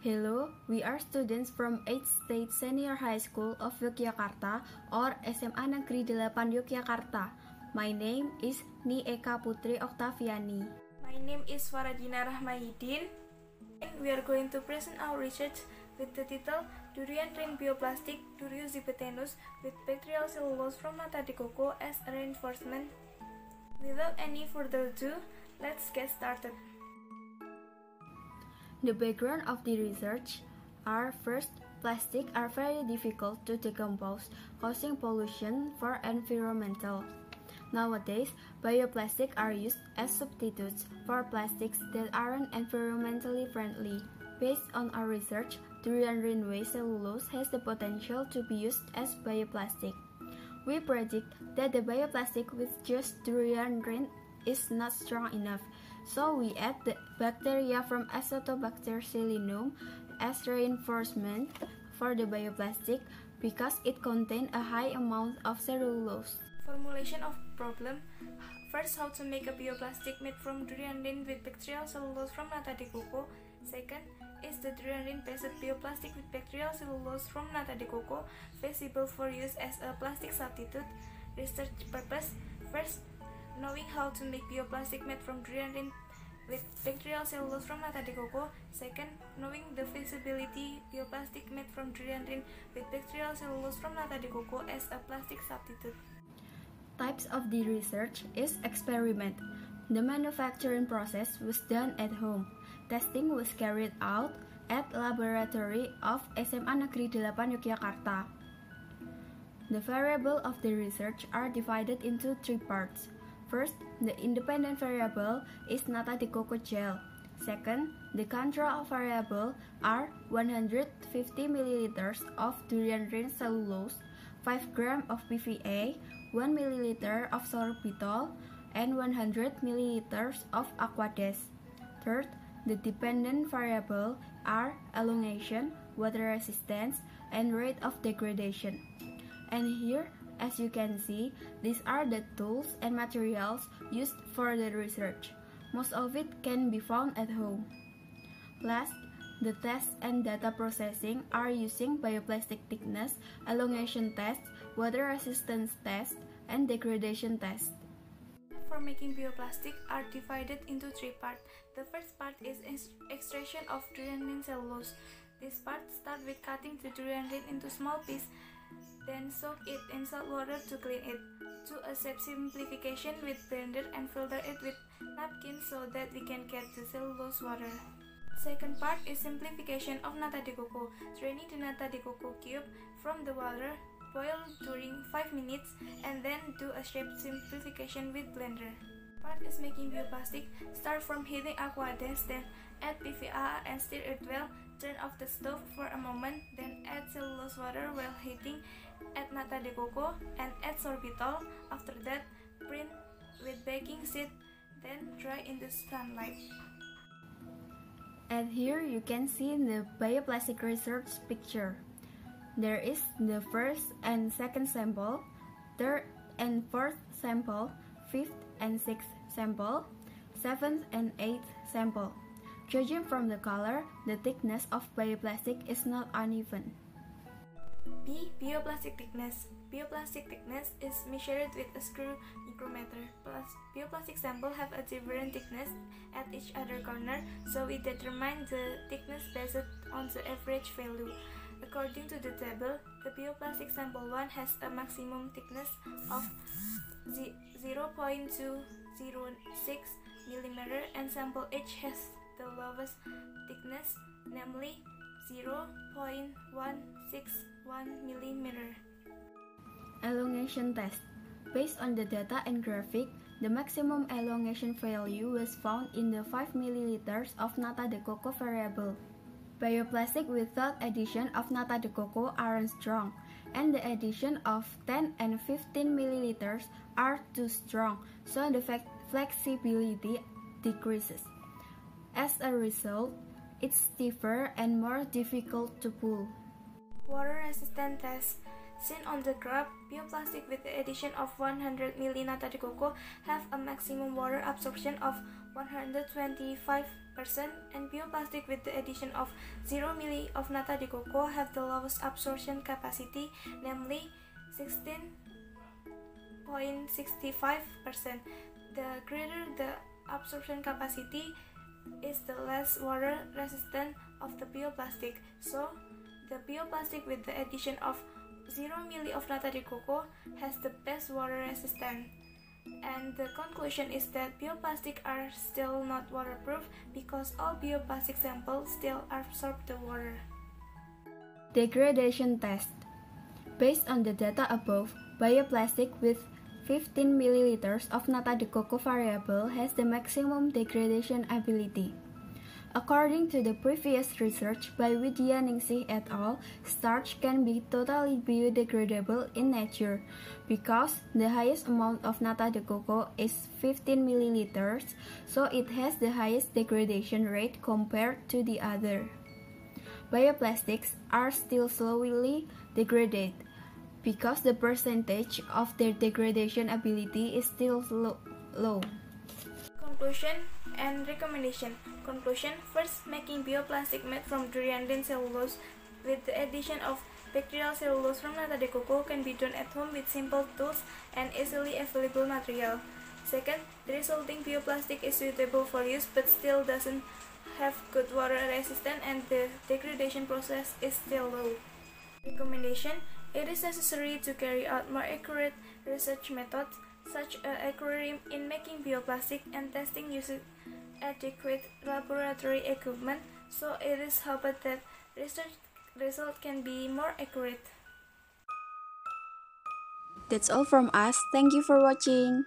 Hello, we are students from 8th State Senior High School of Yogyakarta or SMA Negeri 8 Yogyakarta. My name is Nieka Putri Ottavini. My name is Faradhina Rahmayidin. We are going to present our research with the title Durian Ring Bioplastic Durio zibethinus with bacterial cellulose from NATA de COCO as a reinforcement. Without any further ado, let's get started. The background of the research are first, plastics are very difficult to decompose, causing pollution for environmental. Nowadays, bioplastics are used as substitutes for plastics that aren't environmentally friendly. Based on our research, durian rind waste cellulose has the potential to be used as bioplastic. We predict that the bioplastic with just durian rind is not strong enough, so we add the bacteria from Acetobacter as reinforcement for the bioplastic because it contains a high amount of cellulose. Formulation of problem. First, how to make a bioplastic made from durian rind with bacterial cellulose from NATA de COCO. Second, is the durian rind based bioplastic with bacterial cellulose from NATA de COCO feasible for use as a plastic substitute? Research purpose. First, knowing how to make bioplastic made from durian rind with bacterial cellulose from NATA de COCO. Second, knowing the feasibility bioplastic made from durian rind with bacterial cellulose from NATA de COCO as a plastic substitute. Types of the research is experiment. The manufacturing process was done at home. Testing was carried out at laboratory of SMA Negeri 8 Yogyakarta. The variables of the research are divided into three parts. First, the independent variable is NATA de COCO gel. Second, the control variable are 150 ml of durian rind cellulose, 5 grams of PVA, 1 ml of sorbitol, and 100 ml of aqueous. Third, the dependent variable are elongation, water resistance, and rate of degradation. And here, as you can see, these are the tools and materials used for the research. Most of it can be found at home. Last, the tests and data processing are using bioplastic thickness, elongation test, water resistance test, and degradation test. For making bioplastic are divided into three parts. The first part is extraction of durian rind cellulose. This part starts with cutting the durian rind into small pieces, then soak it in salt water to clean it. Do a step simplification with blender and filter it with napkin so that we can get the cellulose water. Second part is simplification of NATA de COCO. Draining the NATA de COCO cube from the water, boil during 5 minutes, and then do a shape simplification with blender. Part is making bioplastic. Start from heating aqueous, then add PVA and stir it well. Turn off the stove for a moment, then add cellulose water while heating, add NATA de COCO, and add sorbitol. After that, print with baking sheet, then dry in the sunlight. And here you can see the bioplastic research picture. There is the first and second sample, third and fourth sample, fifth and sixth sample, seventh and eighth sample. Judging from the color, the thickness of bioplastic is not uneven. B. Bioplastic thickness. Bioplastic thickness is measured with a screw micrometer. Bioplastic samples have a different thickness at each other corner, so we determine the thickness based on the average value. According to the table, the bioplastic sample 1 has a maximum thickness of 0.206 mm and sample H has the lowest thickness, namely 0.161 mm. Elongation test. Based on the data and graphic, the maximum elongation value was found in the 5 ml of NATA de COCO variable. Bioplastic without addition of NATA de COCO aren't strong, and the addition of 10 and 15 ml are too strong, so the flexibility decreases. As a result, it's stiffer and more difficult to pull. Water resistance test. Seen on the graph, bioplastic with the addition of 100 ml nata de coco have a maximum water absorption of 125%, and bioplastic with the addition of 0 ml of nata de coco have the lowest absorption capacity, namely 16.65%. The greater the absorption capacity is the less water resistant of the bioplastic. So, the bioplastic with the addition of 0 ml of nata de coco has the best water resistance. And the conclusion is that bioplastic are still not waterproof because all bioplastic samples still absorb the water. Degradation test. Based on the data above, bioplastic with 15 ml of nata de coco variable has the maximum degradation ability. According to the previous research by Widyaningsih et al., starch can be totally biodegradable in nature because the highest amount of nata de coco is 15 ml, so it has the highest degradation rate compared to the other. Bioplastics are still slowly degraded because the percentage of their degradation ability is still low. Conclusion and recommendation. Conclusion: first, making bioplastic made from durian cellulose with the addition of bacterial cellulose from nata de coco can be done at home with simple tools and easily available material. Second, the resulting bioplastic is suitable for use but still doesn't have good water resistance and the degradation process is still low. Recommendation: it is necessary to carry out more accurate research methods such as aquarium in making bioplastic and testing using adequate laboratory equipment, so it is hoped that research result can be more accurate. That's all from us. Thank you for watching.